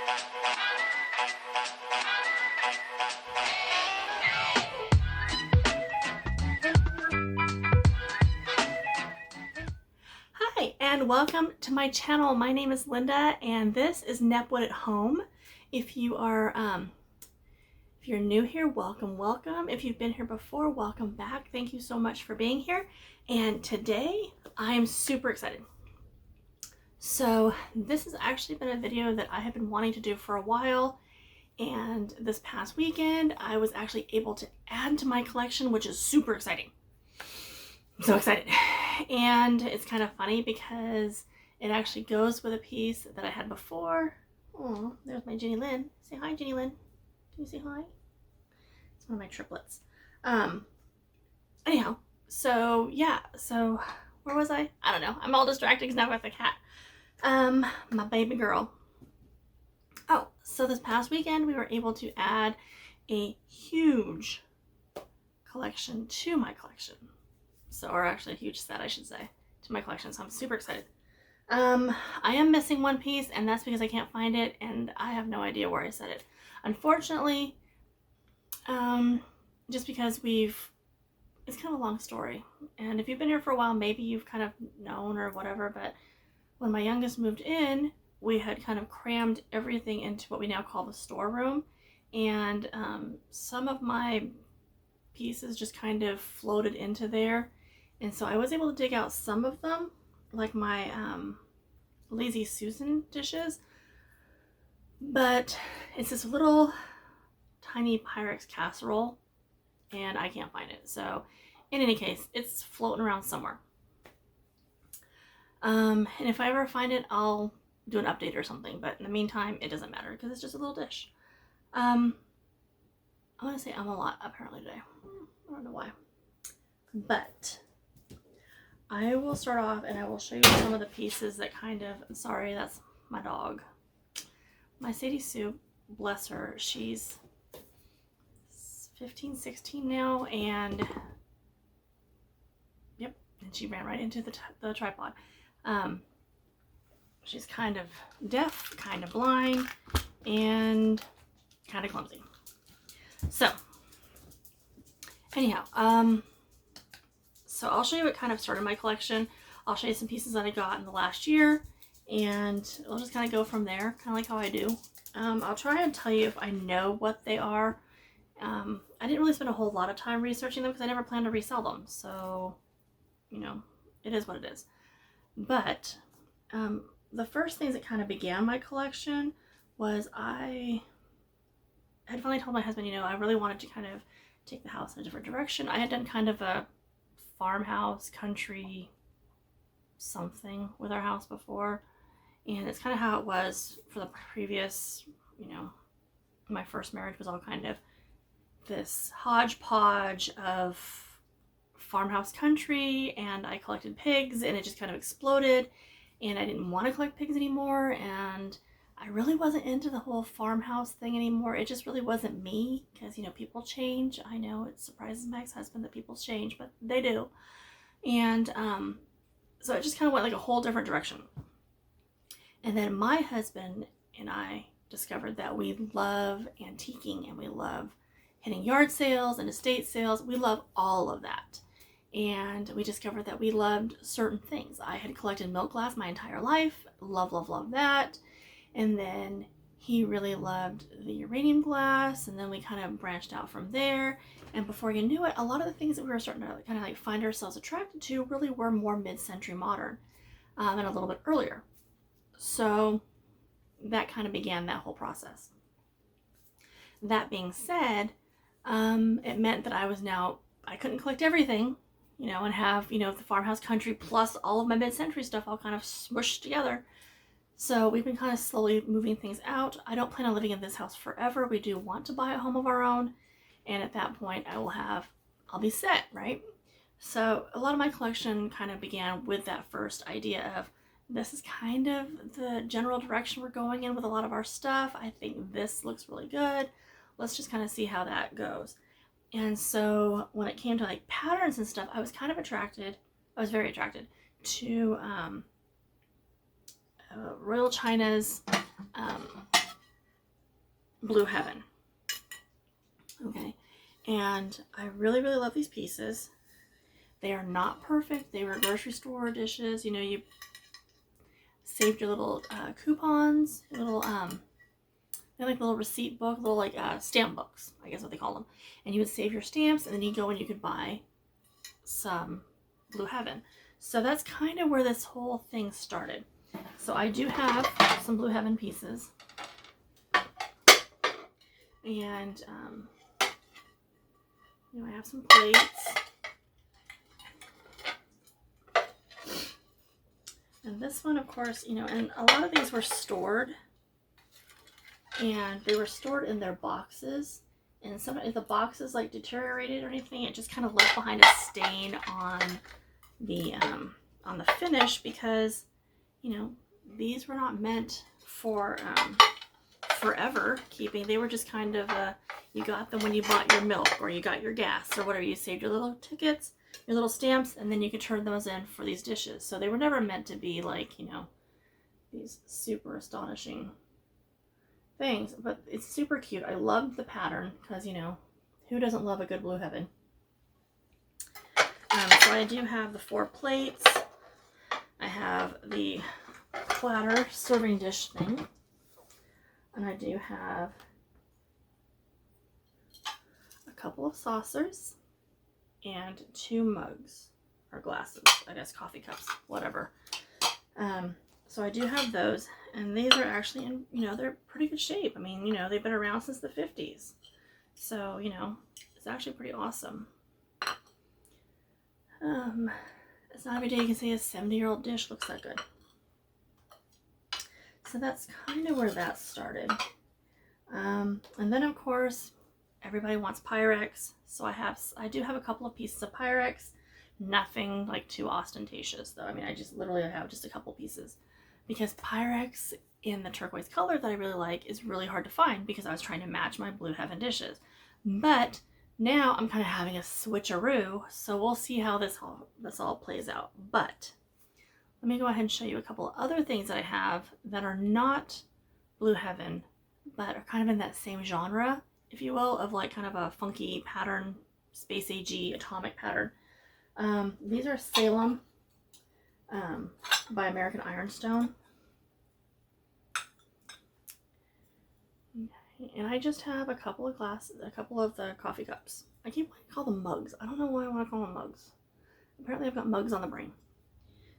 Hi, and welcome to my channel. My name is Linda, and this is Nepwood at Home. If you're new here, welcome. If you've been here before, welcome back. Thank you so much for being here. And today, I am super excited. So this has actually been a video that I have been wanting to do for a while. And this past weekend, I was actually able to add to my collection, which is super exciting. I'm so excited. And it's kind of funny because it actually goes with a piece that I had before. Oh, there's my Jenny Lynn. Say hi, Jenny Lynn. Can you say hi? It's one of my triplets. Anyhow, so yeah, so where was I? I don't know. I'm all distracted because now I've got the cat. My baby girl. Oh, so this past weekend we were able to add a huge collection to my collection. So, or actually a huge set, I should say, to my collection. So I'm super excited. I am missing one piece, and that's because I can't find it, and I have no idea where I set it. Unfortunately, just because it's kind of a long story. And if you've been here for a while, maybe you've kind of known or whatever, but when my youngest moved in, we had kind of crammed everything into what we now call the storeroom. And some of my pieces just kind of floated into there. And so I was able to dig out some of them, like my Lazy Susan dishes. But it's this little tiny Pyrex casserole, and I can't find it. So in any case, it's floating around somewhere. And if I ever find it, I'll do an update or something. But in the meantime, it doesn't matter because it's just a little dish. I want to say a lot apparently today. I don't know why. But I will start off and I will show you some of the pieces that kind of, sorry, that's my dog. My Sadie Sue, bless her, she's 15, 16 now, and yep, and she ran right into the tripod. She's kind of deaf, kind of blind, and kind of clumsy. So, anyhow, so I'll show you what kind of started my collection. I'll show you some pieces that I got in the last year, and I'll just kind of go from there, kind of like how I do. I'll try and tell you if I know what they are. I didn't really spend a whole lot of time researching them because I never planned to resell them. So, you know, it is what it is. But the first things that kind of began my collection was I had finally told my husband, you know, I really wanted to kind of take the house in a different direction. I had done kind of a farmhouse, country something with our house before. And it's kind of how it was for the previous, you know, my first marriage was all kind of this hodgepodge of farmhouse country, and I collected pigs, and it just kind of exploded, and I didn't want to collect pigs anymore, and I really wasn't into the whole farmhouse thing anymore. It just really wasn't me, because, you know, people change. I know it surprises my ex-husband that people change, but they do. And so it just kind of went like a whole different direction. And then my husband and I discovered that we love antiquing, and we love hitting yard sales and estate sales. We love all of that. And we discovered that we loved certain things. I had collected milk glass my entire life. Love that. And then he really loved the uranium glass, and then we kind of branched out from there. And before you knew it, a lot of the things that we were starting to kind of like find ourselves attracted to really were more mid-century modern, and a little bit earlier. So that kind of began that whole process. That being said, it meant that I couldn't collect everything, you know, and have, you know, the farmhouse country plus all of my mid-century stuff all kind of smushed together. So we've been kind of slowly moving things out. I don't plan on living in this house forever. We do want to buy a home of our own. And at that point I'll be set, right? So a lot of my collection kind of began with that first idea of, this is kind of the general direction we're going in with a lot of our stuff. I think this looks really good. Let's just kind of see how that goes. And so when it came to like patterns and stuff, I was kind of attracted. I was very attracted to Royal China's Blue Heaven. Okay, and I really, really love these pieces. They are not perfect. They were grocery store dishes. You know, you saved your little coupons, your little they're like little receipt book, little like stamp books, I guess what they call them. And you would save your stamps, and then you go and you could buy some Blue Heaven. So that's kind of where this whole thing started. So I do have some Blue Heaven pieces, and you know, I have some plates. And this one, of course, you know, and a lot of these were stored, and they were stored in their boxes. And some, if the boxes like deteriorated or anything, it just kind of left behind a stain on the finish, because, you know, these were not meant for forever keeping. They were just kind of you got them when you bought your milk or you got your gas or whatever. You saved your little tickets, your little stamps, and then you could turn those in for these dishes. So they were never meant to be like, you know, these super astonishing things. But it's super cute. I love the pattern because, you know, who doesn't love a good Blue Heaven? So I do have the 4 plates. I have the platter serving dish thing. And I do have a couple of saucers and 2 mugs or glasses, I guess coffee cups, whatever. So I do have those, and these are actually in, you know, they're pretty good shape. I mean, you know, they've been around since the 50s. So, you know, it's actually pretty awesome. It's not every day you can say a 70-year-old dish looks that good. So that's kind of where that started. And then of course, everybody wants Pyrex. So I do have a couple of pieces of Pyrex. Nothing like too ostentatious though. I mean, I literally have just a couple pieces, because Pyrex in the turquoise color that I really like is really hard to find, because I was trying to match my Blue Heaven dishes. But now I'm kind of having a switcheroo, so we'll see how this all plays out. But let me go ahead and show you a couple of other things that I have that are not Blue Heaven, but are kind of in that same genre, if you will, of like kind of a funky pattern, space age atomic pattern. These are Salem by American Ironstone. Okay, and I just have a couple of glasses, a couple of the coffee cups. I keep wanting to call them mugs. I don't know why I want to call them mugs. Apparently I've got mugs on the brain.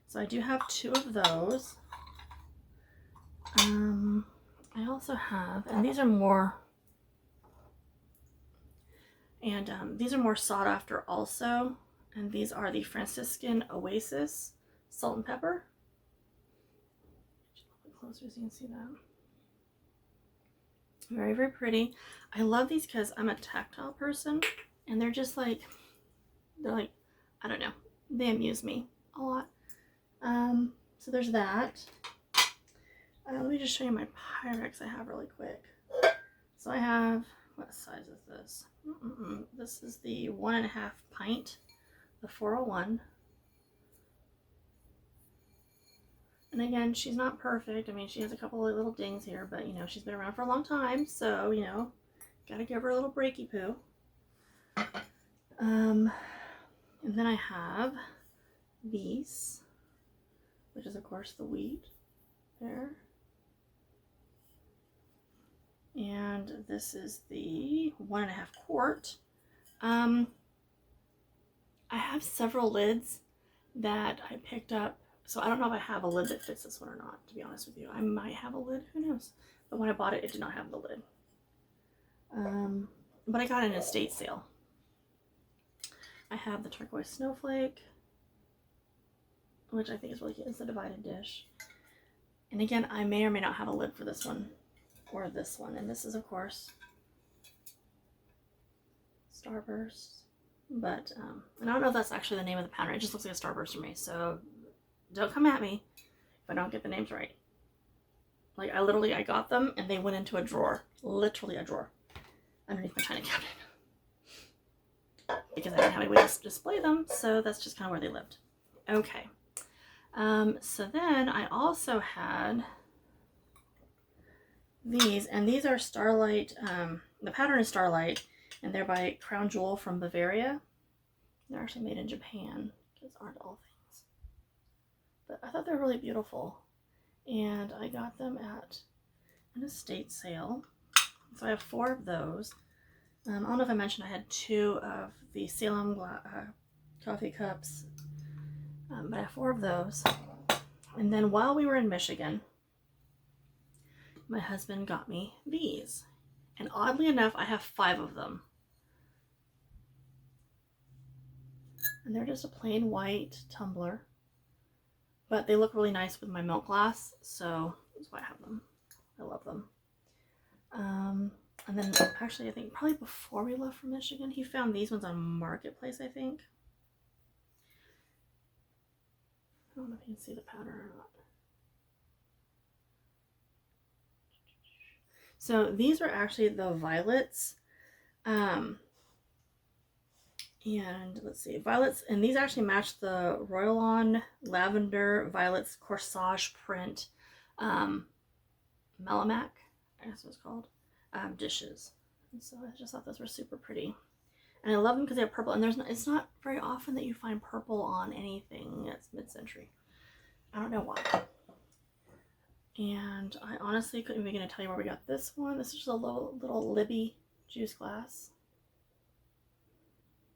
So I do have 2 of those. I also have, and these are more, sought after also. And these are the Franciscan Oasis salt and pepper. Just a little bit closer so you can see that. Very, very pretty. I love these because I'm a tactile person, and they're like, I don't know, they amuse me a lot. So there's that. Let me just show you my Pyrex I have really quick. So I have, what size is this? This is the 1.5 pint, the 401. And again, she's not perfect. I mean, she has a couple of little dings here, but you know, she's been around for a long time, so you know, gotta give her a little breaky poo. And then I have these, which is of course the wheat there. And this is the 1.5 quart. I have several lids that I picked up. So I don't know if I have a lid that fits this one or not, to be honest with you. I might have a lid, who knows? But when I bought it, it did not have the lid. But I got it in an estate sale. I have the Turquoise Snowflake, which I think is really cute. It's a divided dish. And again, I may or may not have a lid for this one or this one. And this is, of course, Starburst. But, and I don't know if that's actually the name of the pattern. It just looks like a Starburst to me. So don't come at me if I don't get the names right. Like, I got them and they went into a drawer. Literally a drawer. Underneath my china cabinet. Because I didn't have any way to display them. So that's just kind of where they lived. Okay. So then I also had these, and these are Starlight. The pattern is Starlight, and they're by Crown Jewel from Bavaria. They're actually made in Japan, because aren't all things. But I thought they're really beautiful, and I got them at an estate sale. So I have 4 of those. I don't know if I mentioned I had 2 of the Salem coffee cups, but I have 4 of those. And then while we were in Michigan, my husband got me these. And oddly enough, I have 5 of them. And they're just a plain white tumbler. But they look really nice with my milk glass, so that's why I have them. I love them. And then actually, I think probably before we left for Michigan, he found these ones on Marketplace, I think. I don't know if you can see the pattern or not. So these are actually the violets. And let's see, violets, and these actually match the Royal On Lavender Violets Corsage Print Melamac, I guess it's called, dishes. And so I just thought those were super pretty. And I love them because they have purple, and it's not very often that you find purple on anything that's mid-century. I don't know why. And I honestly couldn't even begin to tell you where we got this one. This is just a little Libby juice glass.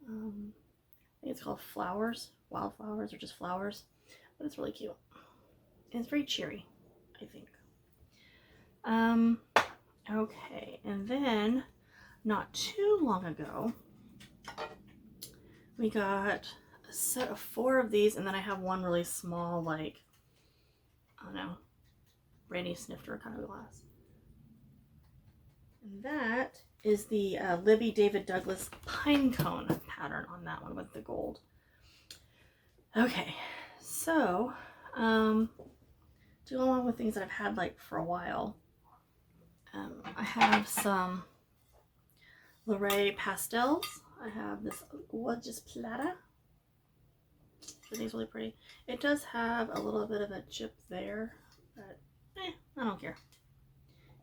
I think it's called Flowers, Wildflowers, or just Flowers, but it's really cute. And it's very cheery, I think. Okay, and then not too long ago, we got a set of 4 of these, and then I have one really small, like, I don't know, Brandy Snifter kind of glass. And that is the Libby David Douglas pine cone pattern on that one with the gold. Okay, so to go along with things that I've had like for a while, I have some Luray pastels. I have this gorgeous Plata. I think it's really pretty. It does have a little bit of a chip there, but I don't care.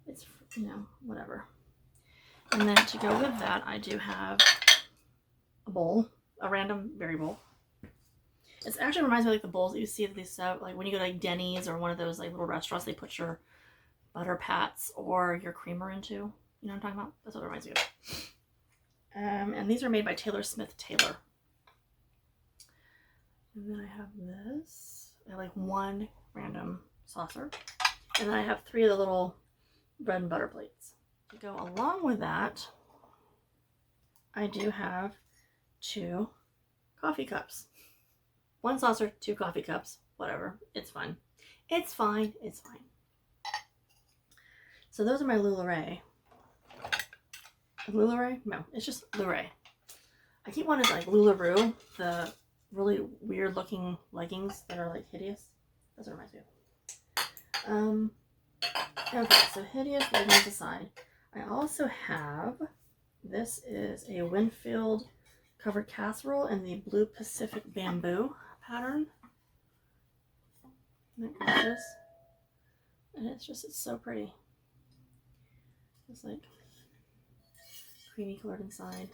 It's, you know, whatever. And then to go with that, I do have a bowl, a random berry bowl. It actually reminds me of like the bowls that you see at these, like when you go to like Denny's or one of those like little restaurants, they put your butter pats or your creamer into. You know what I'm talking about? That's what it reminds me of. And these are made by Taylor Smith Taylor. And then I have this. I have like 1 random saucer. And then I have 3 of the little bread and butter plates. To go along with that, I do have 2 coffee cups. 1 saucer, 2 coffee cups, whatever. It's fine. It's fine. It's fine. So those are my LuLaRae. LuLaRae? No, it's just Luray. I keep wanting to like LuLaRoo, the really weird looking leggings that are like hideous. That's what it reminds me of. Okay, so hideous leggings aside, I also have, this is a Winfield covered casserole in the Blue Pacific Bamboo pattern. Isn't that gorgeous? And it's so pretty. It's like creamy colored inside.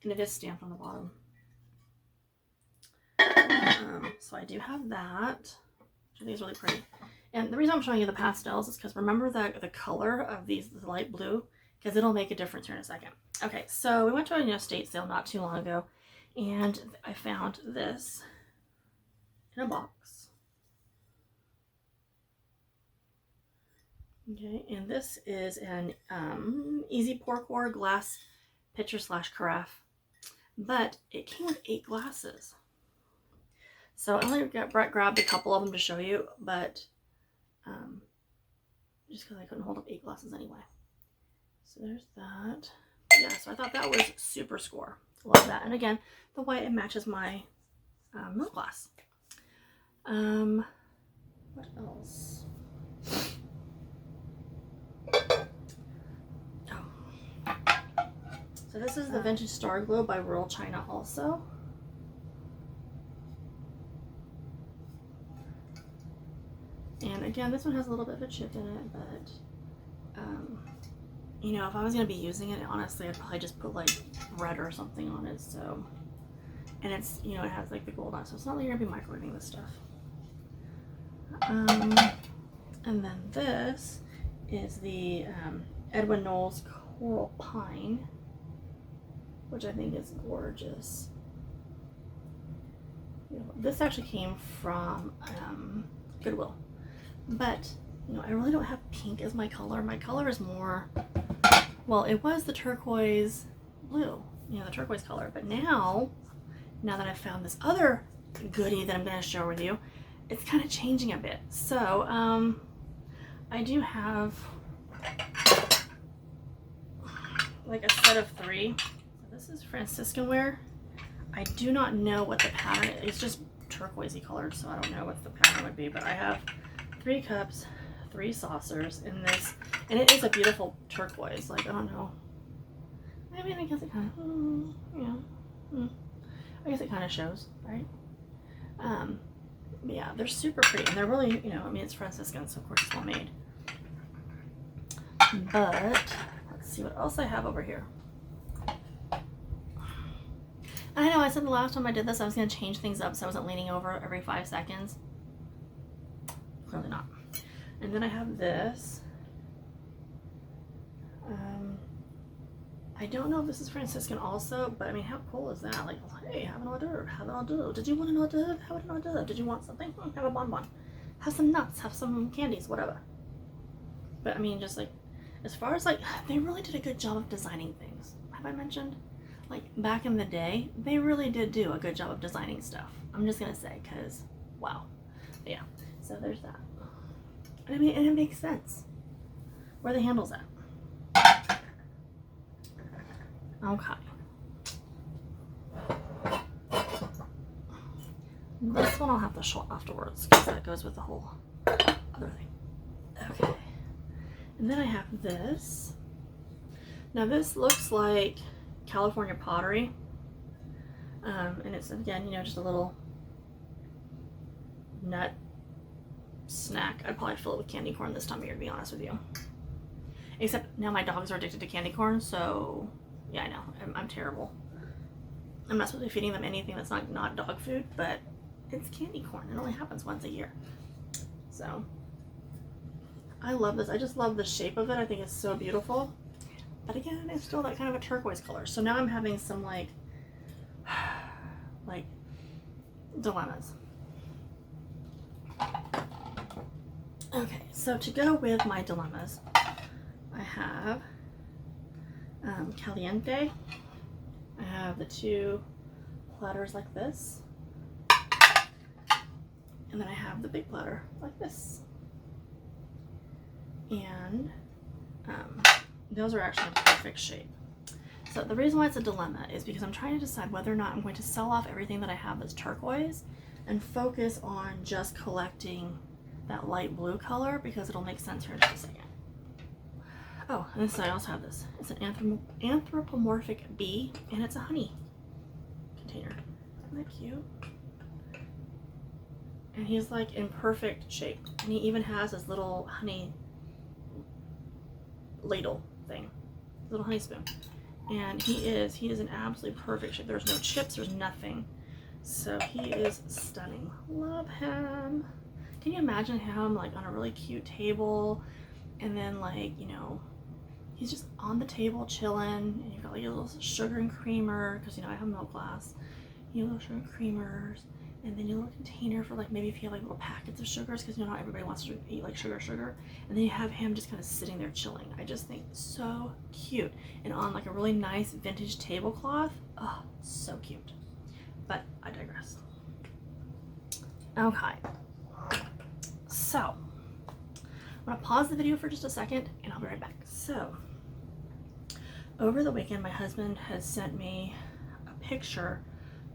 And it is stamped on the bottom. So I do have that, which I think is really pretty. And the reason I'm showing you the pastels is because remember the color of these, the light blue, because it'll make a difference here in a second. Okay, so we went to an estate sale not too long ago, and I found this in a box. Okay, and this is an easy pour glass pitcher / carafe, but it came with 8 glasses. So I only grabbed a couple of them to show you, but just because I couldn't hold up 8 glasses anyway. So there's that. Yeah, so I thought that was super score. Love that. And again, the white, it matches my milk glass. What else? Oh. So this is the Vintage Star Glow by Royal China also. And again, this one has a little bit of a chip in it, but You know, if I was going to be using it, honestly, I'd probably just put like red or something on it. So, and it's, you know, it has like the gold on it, so it's not like you're going to be microwaving this stuff. And then this is the Edwin Knowles Coral Pine, which I think is gorgeous. You know, this actually came from Goodwill, but you know, I really don't have pink as my color. My color is more, well, it was the turquoise blue, you know, the turquoise color, but now that I've found this other goodie that I'm going to share with you, it's kind of changing a bit. So I do have like a set of 3. So this is Franciscan ware. I do not know what the pattern is. It's just turquoisey colored, so I don't know what the pattern would be, but I have 3 cups, 3 saucers in this, and it is a beautiful turquoise. Like, I don't know. I mean, I guess it kind of, yeah. I guess it kind of shows, right? But yeah, they're super pretty, and they're really, you know, I mean, it's Franciscan, so of course it's well made. But let's see what else I have over here. I know I said the last time I did this I was going to change things up so I wasn't leaning over every 5 seconds. Clearly not. And then I have this. I don't know if this is Franciscan also, but I mean, how cool is that? Like, hey, have an hors d'oeuvre, have an hors d'oeuvre. Did you want an hors d'oeuvre? Have an hors d'oeuvre. Did you want something? Have a bonbon. Have some nuts, have some candies, whatever. But I mean, just like, as far as like, they really did a good job of designing things. Have I mentioned? Like, back in the day, they really did do a good job of designing stuff. I'm just gonna say, because, wow. But yeah, so there's that. And I mean, and it makes sense. Where the handle's at. Okay. This one I'll have to show afterwards, because that goes with the whole other thing. Okay. And then I have this. Now this looks like California Pottery, and it's, again, you know, just a little nut snack. I'd probably fill it with candy corn this time of year, to be honest with you. Except now my dogs are addicted to candy corn, so yeah, I know, I'm terrible. I'm not supposed to be feeding them anything that's not dog food, but it's candy corn. It only happens once a year. So I love this. I just love the shape of it. I think it's so beautiful. But again, it's still that kind of a turquoise color. So now I'm having some like dilemmas. Okay, so to go with my dilemmas, I have caliente. I have the 2 platters like this. And then I have the big platter like this. And those are actually in perfect shape. So the reason why it's a dilemma is because I'm trying to decide whether or not I'm going to sell off everything that I have that's turquoise and focus on just collecting that light blue color, because it'll make sense here in just a second. Oh, and this, I also have this. It's an anthropomorphic bee, and it's a honey container. Isn't that cute? And he's like in perfect shape. And he even has this little honey ladle thing, little honey spoon. And he is in absolutely perfect shape. There's no chips, there's nothing. So he is stunning. Love him. Can you imagine him like on a really cute table, and then like, you know, he's just on the table chilling, and you've got like a little sugar and creamer, because you know I have milk glass, you know, little sugar and creamers, and then your little container for like maybe if you have like little packets of sugars, because you know not everybody wants to eat like sugar, and then you have him just kind of sitting there chilling. I just think so cute, and on like a really nice vintage tablecloth. Oh, so cute. But I digress. Okay, so I'm gonna pause the video for just a second and I'll be right back. So over the weekend, my husband has sent me a picture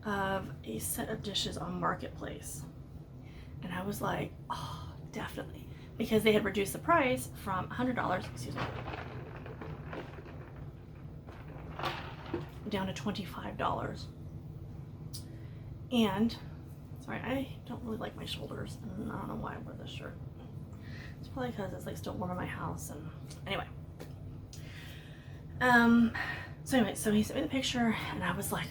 of a set of dishes on Marketplace, and I was like, oh, definitely, because they had reduced the price from $100, excuse me, down to $25. And sorry, I don't really like my shoulders, and I don't know why I wear this shirt. It's probably because it's like still warm in my house. And anyway, so he sent me the picture, and I was like,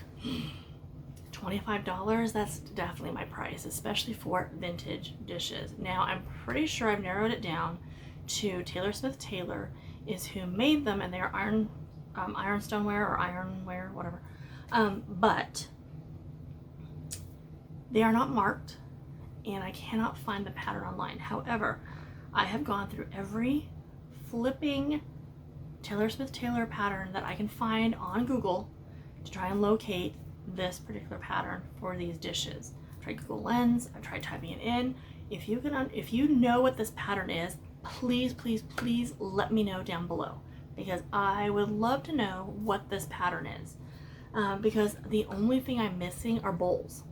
$25, that's definitely my price, especially for vintage dishes. Now, I'm pretty sure I've narrowed it down to Taylor Smith Taylor is who made them, and they are ironstoneware or ironware, whatever. But they are not marked, and I cannot find the pattern online. However, I have gone through every flipping Taylor Smith Taylor pattern that I can find on Google to try and locate this particular pattern for these dishes. I've tried Google Lens, I've tried typing it in. If you know what this pattern is, please let me know down below, because I would love to know what this pattern is. Because the only thing I'm missing are bowls.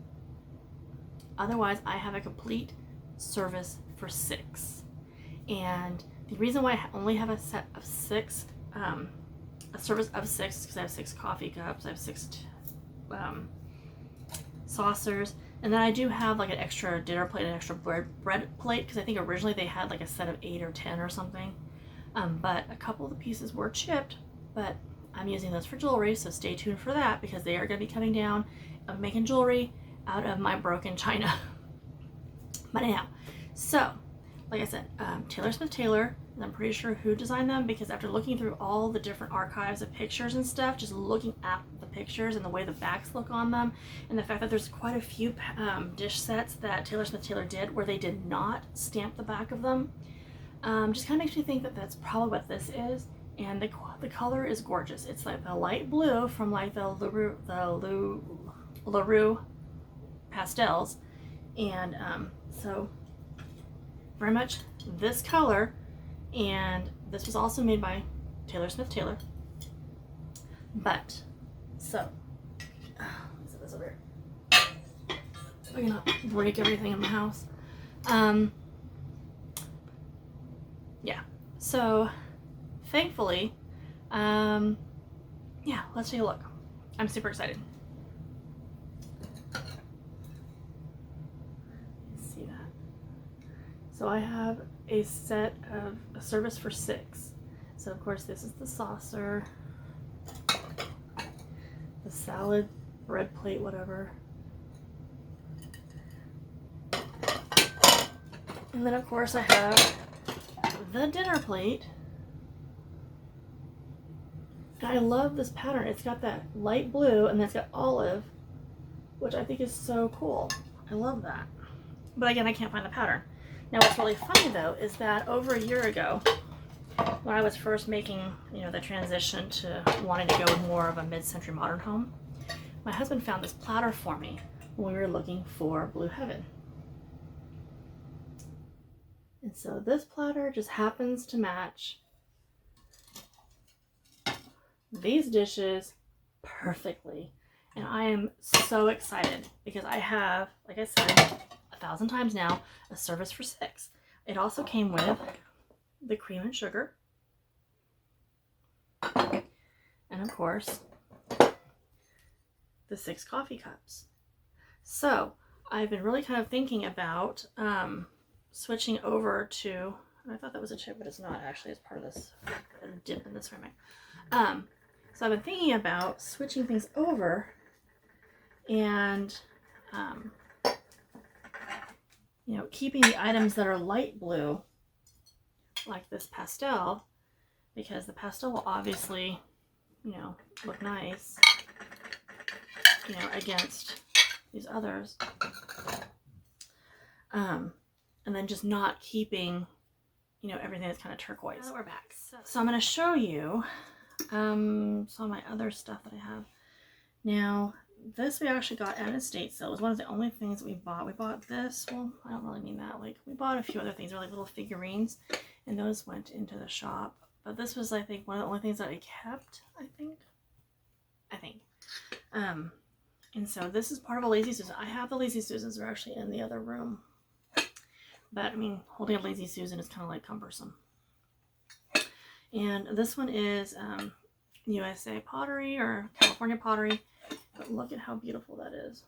Otherwise, I have a complete service for 6. And the reason why I only have a set of 6, a service of 6, is because I have 6 coffee cups, I have 6 saucers, and then I do have like an extra dinner plate and an extra bread plate, because I think originally they had like a set of 8 or 10 or something. But a couple of the pieces were chipped, but I'm using those for jewelry, so stay tuned for that, because they are going to be coming down. I'm making jewelry out of my broken china. But anyhow, so like I said, Taylor Smith Taylor, and I'm pretty sure who designed them, because after looking through all the different archives of pictures and stuff, just looking at the pictures and the way the backs look on them, and the fact that there's quite a few dish sets that Taylor Smith Taylor did where they did not stamp the back of them, just kind of makes me think that that's probably what this is. And the color is gorgeous. It's like the light blue from like the LaRue pastels, and so very much this color. And this was also made by Taylor Smith Taylor. But so let me set this over here so I cannot break everything in my house. Yeah, so thankfully, yeah, let's take a look. I'm super excited. Let's see that. So I have a set of a service for 6. So of course this is the saucer, the salad, bread plate, whatever. And then of course I have the dinner plate. And I love this pattern. It's got that light blue and then it's got olive, which I think is so cool. I love that. But again, I can't find the pattern. Now what's really funny though is that over a year ago, when I was first making, the transition to wanting to go with more of a mid-century modern home, my husband found this platter for me when we were looking for Blue Heaven. And so this platter just happens to match these dishes perfectly. And I am so excited because I have, like I said 1,000 times now, a service for 6. It also came with the cream and sugar. And of course, the 6 coffee cups. So I've been really kind of thinking about switching over to, I thought that was a chip, but it's not actually. It's part of this dip in this ceramic. So I've been thinking about switching things over and keeping the items that are light blue, like this pastel, because the pastel will obviously, look nice, against these others. And then just not keeping, everything that's kind of turquoise. Now that we're back. So I'm going to show you some of my other stuff that I have. Now, this we actually got at an estate sale. It was one of the only things that we bought. We bought this. Well, I don't really mean that. Like, we bought a few other things. They're like little figurines, and those went into the shop. But this was, I think, one of the only things that I kept, I think. And so this is part of a Lazy Susan. I have the Lazy Susans. They're actually in the other room. But, I mean, holding a Lazy Susan is kind of like cumbersome. And this one is USA Pottery or California Pottery. But look at how beautiful that is.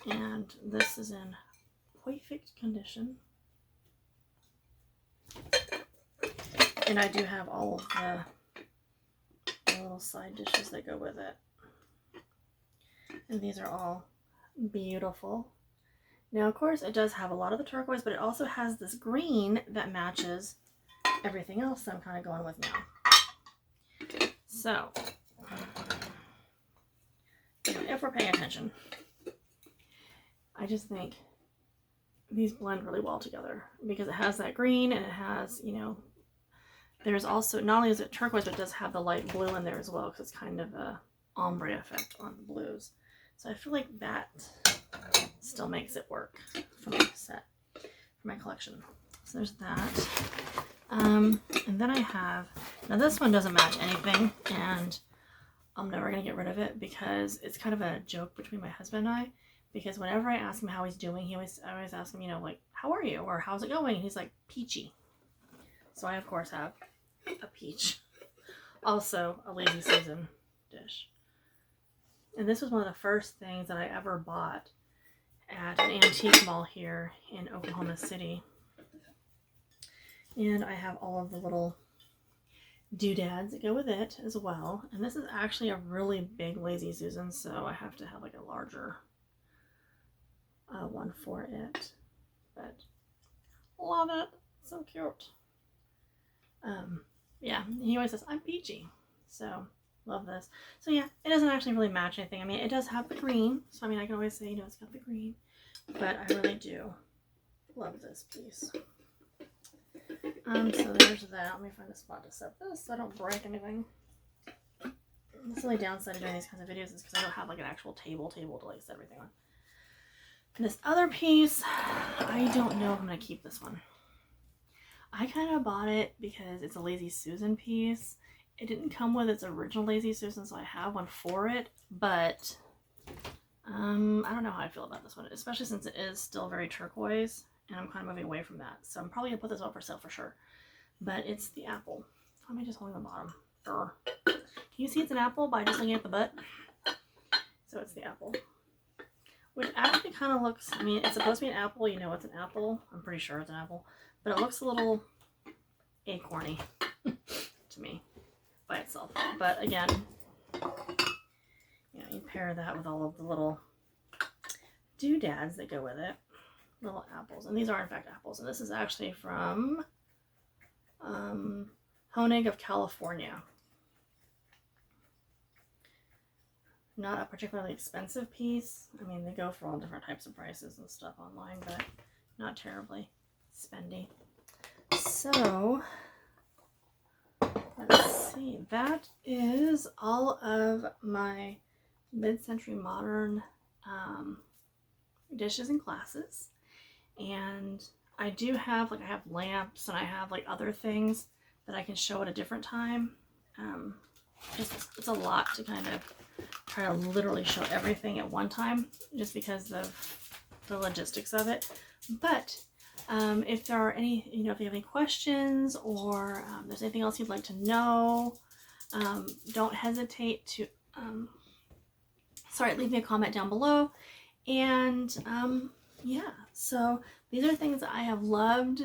And this is in perfect condition. And I do have all of the little side dishes that go with it. And these are all beautiful. Now, of course, it does have a lot of the turquoise, but it also has this green that matches everything else that I'm kind of going with now. So, you know, if we're paying attention, I just think these blend really well together because it has that green and it has, you know, there's also, not only is it turquoise, but it does have the light blue in there as well because it's kind of a ombre effect on the blues. So I feel like that still makes it work for my set, for my collection. So there's that. And then I have, now this one doesn't match anything and I'm never going to get rid of it because it's kind of a joke between my husband and I, because whenever I ask him how he's doing, I always ask him, you know, like, how are you? Or how's it going? And he's like, peachy. So I, of course, have a peach. Also, a lazy Susan dish. And this was one of the first things that I ever bought at an antique mall here in Oklahoma City. And I have all of the little doodads that go with it as well. And this is actually a really big lazy Susan, so I have to have like a larger one for it. But love it. So cute. Yeah, he always says, I'm peachy. So, love this. So yeah, it doesn't actually really match anything. I mean, it does have the green. So, I mean, I can always say, you know, it's got the green. But I really do love this piece. So there's that. Let me find a spot to set this so I don't break anything. That's the only downside of doing these kinds of videos is because I don't have like an actual table to like set everything on. And this other piece, I don't know if I'm going to keep this one. I kind of bought it because it's a Lazy Susan piece. It didn't come with its original Lazy Susan, so I have one for it. But I don't know how I feel about this one, especially since it is still very turquoise. And I'm kind of moving away from that. So I'm probably going to put this up for sale for sure. But it's the apple. Let me just hold the bottom. Can you see it's an apple by just looking at the butt? So it's the apple. Which actually kind of looks, I mean, it's supposed to be an apple. You know it's an apple. I'm pretty sure it's an apple. But it looks a little acorny to me by itself. But again, you know, you pair that with all of the little doodads that go with it. Little apples. And these are in fact apples. And this is actually from Honig of California. Not a particularly expensive piece. I mean, they go for all different types of prices and stuff online, but not terribly spendy. So, let's see. That is all of my mid-century modern dishes and glasses. And I do have, like, I have lamps and I have, like, other things that I can show at a different time. It's a lot to kind of try to literally show everything at one time just because of the logistics of it. But if there are any, you know, if you have any questions or there's anything else you'd like to know, don't hesitate to, leave me a comment down below. And yeah, so these are things that I have loved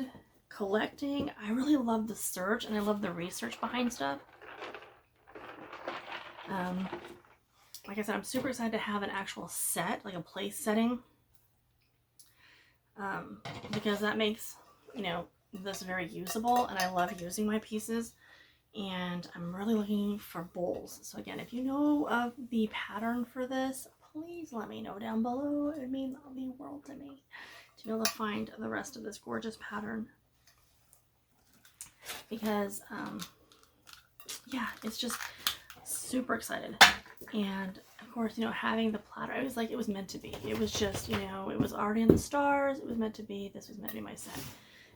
collecting. I really love the search and I love the research behind stuff. Like I said, I'm super excited to have an actual set, like a place setting, because that makes, you know, this very usable, and I love using my pieces, and I'm really looking for bowls. So again, if you know of the pattern for this, please let me know down below. It would mean the world to me to be able to find the rest of this gorgeous pattern, because yeah, it's just super excited. And of course, you know, having the platter, I was like, it was meant to be. It was just, you know, it was already in the stars. It was meant to be. This was meant to be my set.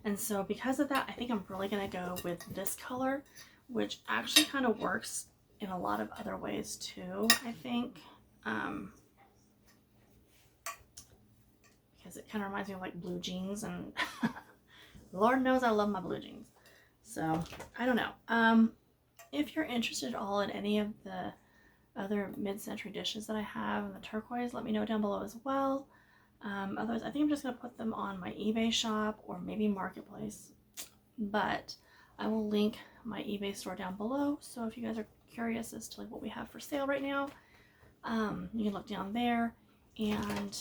And so because of that, I think I'm really going to go with this color, which actually kind of works in a lot of other ways too, I think. Because it kind of reminds me of like blue jeans, and Lord knows I love my blue jeans. So I don't know. If you're interested at all in any of the other mid-century dishes that I have in the turquoise, let me know down below as well. Otherwise, I think I'm just going to put them on my eBay shop or maybe Marketplace. But I will link my eBay store down below. So if you guys are curious as to like what we have for sale right now, you can look down there. And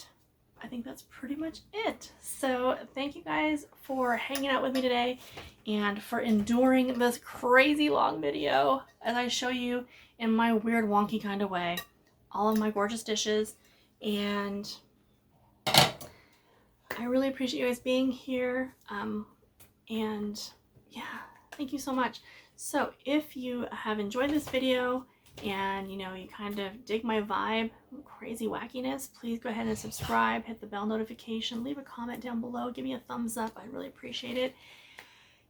I think that's pretty much it. So thank you guys for hanging out with me today and for enduring this crazy long video as I show you in my weird wonky kind of way all of my gorgeous dishes. And I really appreciate you guys being here. And yeah, thank you so much. So if you have enjoyed this video and you know you kind of dig my vibe, crazy wackiness, please go ahead and subscribe, hit the bell notification, leave a comment down below, give me a thumbs up. I really appreciate it.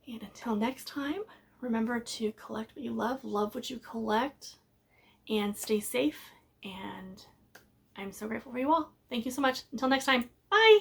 And until next time, remember to collect what you love what you collect, and stay safe. And I'm so grateful for you all. Thank you so much. Until next time, bye.